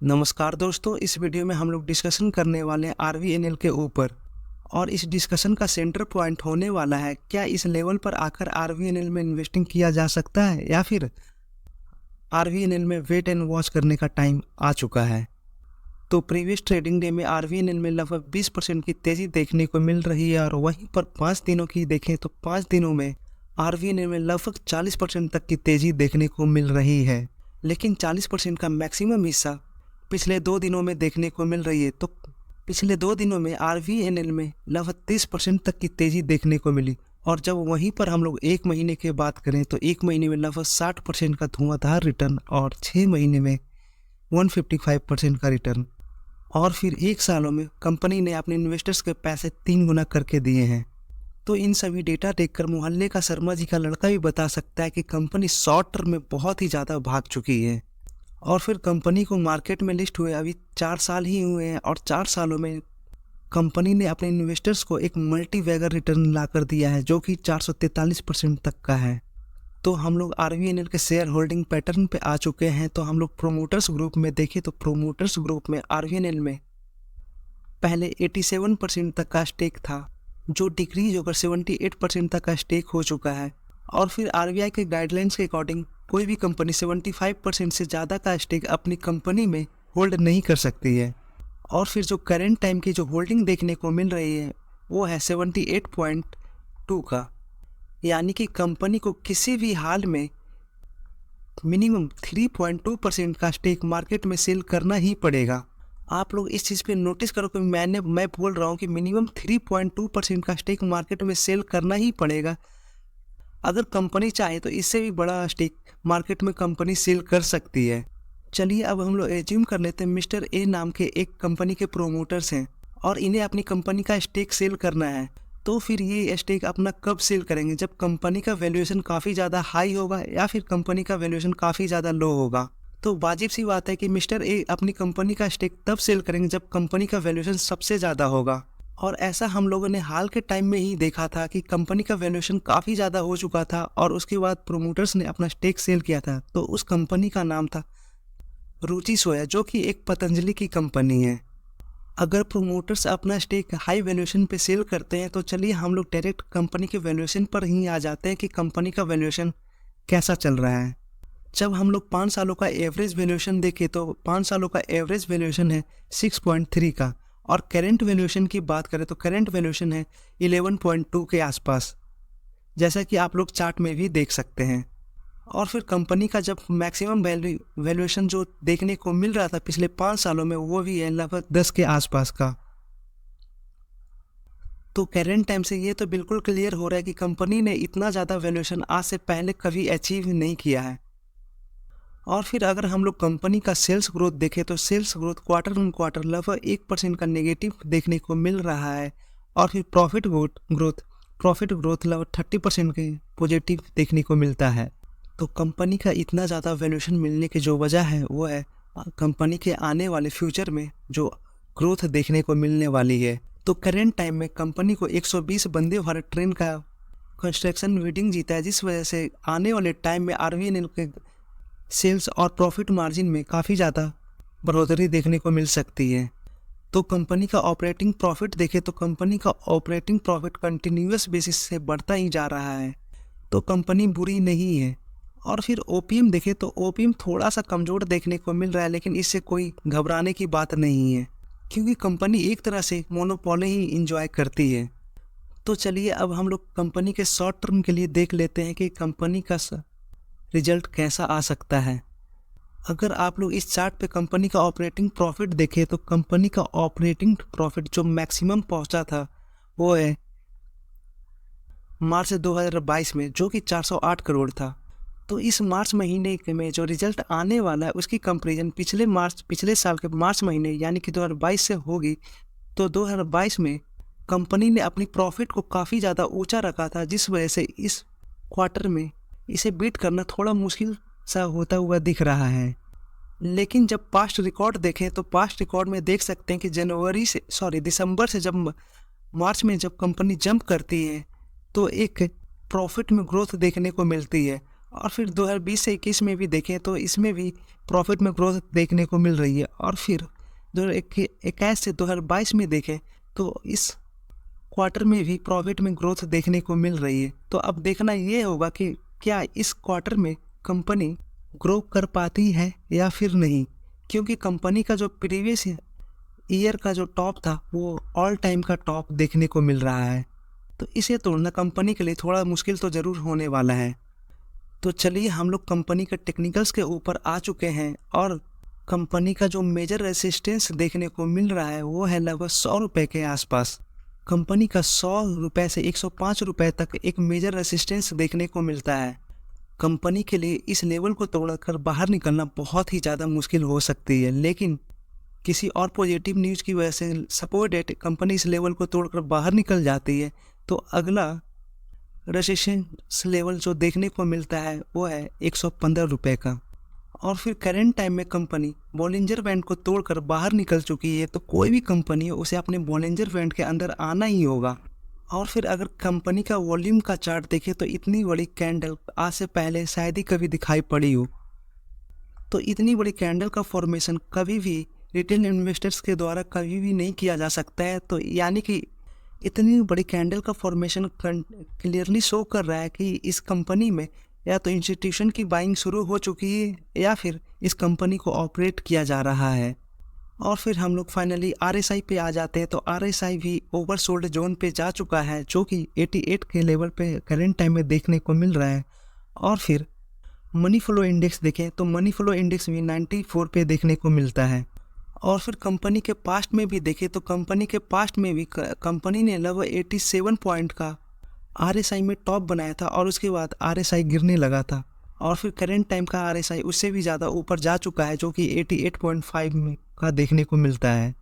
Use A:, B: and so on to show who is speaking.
A: नमस्कार दोस्तों, इस वीडियो में हम लोग डिस्कशन करने वाले हैं आरवीएनएल के ऊपर। और इस डिस्कशन का सेंटर पॉइंट होने वाला है, क्या इस लेवल पर आकर आरवीएनएल में इन्वेस्टिंग किया जा सकता है या फिर आरवीएनएल में वेट एंड वॉच करने का टाइम आ चुका है। तो प्रीवियस ट्रेडिंग डे में आरवीएनएल में लगभग 20% की तेज़ी देखने को मिल रही है, और वहीं पर 5 दिनों की देखें तो 5 दिनों में आरवीएनएल में लगभग 40% तक की तेज़ी देखने को मिल रही है। लेकिन 40% का मैक्सिमम हिस्सा पिछले 2 दिनों में देखने को मिल रही है। तो पिछले 2 दिनों में आरवीएनएल में लगभग 30% तक की तेज़ी देखने को मिली, और जब वहीं पर हम लोग 1 महीने की बात करें तो 1 महीने में लगभग 60% का धुआंधार रिटर्न, और 6 महीने में 155% का रिटर्न, और फिर 1 सालों में कंपनी ने अपने इन्वेस्टर्स के पैसे 3 गुना करके दिए हैं। तो इन सभी डेटा देखकर मोहल्ले का शर्मा जी का लड़का भी बता सकता है कि कंपनी शॉर्ट टर्म में बहुत ही ज़्यादा भाग चुकी है। और फिर कंपनी को मार्केट में लिस्ट हुए अभी 4 साल ही हुए हैं, और 4 सालों में कंपनी ने अपने इन्वेस्टर्स को एक मल्टी बैगर रिटर्न ला कर दिया है, जो कि 443% तक का है। तो हम लोग आरवीएनएल के शेयर होल्डिंग पैटर्न पे आ चुके हैं। तो हम लोग प्रोमोटर्स ग्रुप में देखें तो प्रोमोटर्स ग्रुप में आरवीएनएल में पहले 87% तक का स्टेक था, जो डिक्रीज होकर 78% तक का स्टेक हो चुका है। और फिर आरबीआई के गाइडलाइंस के अकॉर्डिंग कोई भी कंपनी 75% से ज़्यादा का स्टेक अपनी कंपनी में होल्ड नहीं कर सकती है। और फिर जो करेंट टाइम की जो होल्डिंग देखने को मिल रही है वो है 78.2 का, यानी कि कंपनी को किसी भी हाल में मिनिमम 3.2% का स्टेक मार्केट में सेल करना ही पड़ेगा। आप लोग इस चीज़ पे नोटिस करो कि मैं बोल रहा हूँ कि मिनिमम 3.2% का स्टेक मार्केट में सेल करना ही पड़ेगा। अगर कंपनी चाहे तो इससे भी बड़ा स्टेक मार्केट में कंपनी सेल कर सकती है। चलिए अब हम लोग एज्यूम कर लेते हैं मिस्टर ए नाम के एक कंपनी के प्रोमोटर्स हैं, और इन्हें अपनी कंपनी का स्टेक सेल करना है। तो फिर ये स्टेक अपना कब सेल करेंगे? जब कंपनी का वैल्यूएशन काफ़ी ज़्यादा हाई होगा या फिर कंपनी का वैल्यूएशन काफ़ी ज़्यादा लो होगा। तो वाजिब सी बात है कि मिस्टर ए अपनी कंपनी का स्टेक तब सेल करेंगे जब कंपनी का वैल्यूएशन सबसे ज़्यादा होगा। और ऐसा हम लोगों ने हाल के टाइम में ही देखा था कि कंपनी का वैल्यूएशन काफ़ी ज़्यादा हो चुका था, और उसके बाद प्रोमोटर्स ने अपना स्टेक सेल किया था। तो उस कंपनी का नाम था रुचि सोया, जो कि एक पतंजलि की कंपनी है। अगर प्रोमोटर्स अपना स्टेक हाई वैल्यूएशन पे सेल करते हैं तो चलिए हम लोग डायरेक्ट कंपनी के वैल्यूएशन पर ही आ जाते हैं कि कंपनी का वैल्यूएशन कैसा चल रहा है। जब हम लोग 5 सालों का एवरेज वैल्यूएशन देखें तो 5 सालों का एवरेज वैल्यूएशन है 6.3 का, और करेंट वैल्यूएशन की बात करें तो करेंट वैल्यूएशन है 11.2 के आसपास, जैसा कि आप लोग चार्ट में भी देख सकते हैं। और फिर कंपनी का जब मैक्सिमम वैल्यूएशन जो देखने को मिल रहा था पिछले 5 सालों में, वो भी है लगभग 10 के आसपास का। तो करेंट टाइम से ये तो बिल्कुल क्लियर हो रहा है कि कंपनी ने इतना ज़्यादा वैल्यूएशन आज से पहले कभी अचीव नहीं किया है। और फिर अगर हम लोग कंपनी का सेल्स ग्रोथ देखें तो sales growth quarter on quarter लगभग 1% का नेगेटिव देखने को मिल रहा है, और फिर प्रॉफिट ग्रोथ लगभग 30% के पॉजिटिव देखने को मिलता है। तो कंपनी का इतना ज़्यादा वैल्यूएशन मिलने की जो वजह है वो है कंपनी के आने वाले फ्यूचर में जो ग्रोथ देखने को मिलने वाली है। तो करेंट टाइम में कंपनी को 120 वंदे भारत ट्रेन का कंस्ट्रक्शन बिडिंग जीता है, जिस वजह से आने वाले टाइम में आरवीएनएल के सेल्स और प्रॉफिट मार्जिन में काफ़ी ज़्यादा बढ़ोतरी देखने को मिल सकती है। तो कंपनी का ऑपरेटिंग प्रॉफिट देखें तो कंपनी का ऑपरेटिंग प्रॉफिट कंटिन्यूअस बेसिस से बढ़ता ही जा रहा है। तो कंपनी बुरी नहीं है। और फिर ओपीएम देखें तो ओपीएम थोड़ा सा कमज़ोर देखने को मिल रहा है, लेकिन इससे कोई घबराने की बात नहीं है, क्योंकि कंपनी एक तरह से मोनोपोली ही इंजॉय करती है। तो चलिए अब हम लोग कंपनी के शॉर्ट टर्म के लिए देख लेते हैं कि कंपनी का रिजल्ट कैसा आ सकता है। अगर आप लोग इस चार्ट पे कंपनी का ऑपरेटिंग प्रॉफिट देखें तो कंपनी का ऑपरेटिंग प्रॉफिट जो मैक्सिमम पहुंचा था वो है मार्च 2022 में, जो कि 408 करोड़ था। तो इस मार्च महीने में जो रिजल्ट आने वाला है उसकी कंपैरिजन पिछले साल के मार्च महीने यानी कि 2022 से होगी। तो 2022 में कंपनी ने अपनी प्रॉफिट को काफ़ी ज़्यादा ऊंचा रखा था, जिस वजह से इस क्वार्टर में इसे बीट करना थोड़ा मुश्किल सा होता हुआ दिख रहा है। लेकिन जब पास्ट रिकॉर्ड देखें तो पास्ट रिकॉर्ड में देख सकते हैं कि दिसंबर से जब मार्च में जब कंपनी जंप करती है तो एक प्रॉफिट में ग्रोथ देखने को मिलती है, और फिर 2020 से 21 में भी देखें तो इसमें भी प्रॉफिट में ग्रोथ देखने को मिल रही है। और फिर 2021 से 2022 में देखें तो इस क्वार्टर में भी प्रॉफिट में ग्रोथ देखने को मिल रही है। तो अब देखना ये होगा कि क्या इस क्वार्टर में कंपनी ग्रो कर पाती है या फिर नहीं, क्योंकि कंपनी का जो प्रीवियस ईयर का जो टॉप था वो ऑल टाइम का टॉप देखने को मिल रहा है। तो इसे तोड़ना कंपनी के लिए थोड़ा मुश्किल तो ज़रूर होने वाला है। तो चलिए हम लोग कंपनी के टेक्निकल्स के ऊपर आ चुके हैं और कंपनी का जो मेजर रेसिस्टेंस देखने को मिल रहा है वो है लगभग 100 रुपये के आसपास। कंपनी का 100 रुपये से 105 रुपये तक एक मेजर रेसिस्टेंस देखने को मिलता है। कंपनी के लिए इस लेवल को तोड़कर बाहर निकलना बहुत ही ज़्यादा मुश्किल हो सकती है, लेकिन किसी और पॉजिटिव न्यूज़ की वजह से सपोज डेट कंपनी इस लेवल को तोड़कर बाहर निकल जाती है तो अगला रेजिस्टेंस लेवल जो देखने को मिलता है वो है 115 रुपये का। और फिर करेंट टाइम में कंपनी बॉलिंजर बैंड को तोड़कर बाहर निकल चुकी है, तो कोई भी कंपनी हो उसे अपने बॉलिंजर बैंड के अंदर आना ही होगा। और फिर अगर कंपनी का वॉल्यूम का चार्ट देखें तो इतनी बड़ी कैंडल आज से पहले शायद ही कभी दिखाई पड़ी हो। तो इतनी बड़ी कैंडल का फॉर्मेशन कभी भी रिटेल इन्वेस्टर्स के द्वारा कभी भी नहीं किया जा सकता है। तो यानी कि इतनी बड़ी कैंडल का फॉर्मेशन क्लियरली शो कर रहा है कि इस कंपनी में या तो इंस्टीट्यूशन की बाइंग शुरू हो चुकी है या फिर इस कंपनी को ऑपरेट किया जा रहा है। और फिर हम लोग फाइनली RSI पे आ जाते हैं। तो RSI भी ओवरसोल्ड जोन पे जा चुका है जो कि 88 के लेवल पे करेंट टाइम में देखने को मिल रहा है। और फिर मनी फ्लो इंडेक्स देखें तो मनी फ्लो इंडेक्स भी 94 पे देखने को मिलता है। और फिर कंपनी के पास्ट में भी देखें तो कंपनी के पास्ट में भी कंपनी ने लगभग 87 पॉइंट का RSI में टॉप बनाया था और उसके बाद RSI गिरने लगा था। और फिर करेंट टाइम का RSI उससे भी ज़्यादा ऊपर जा चुका है जो कि 88.5 में का देखने को मिलता है।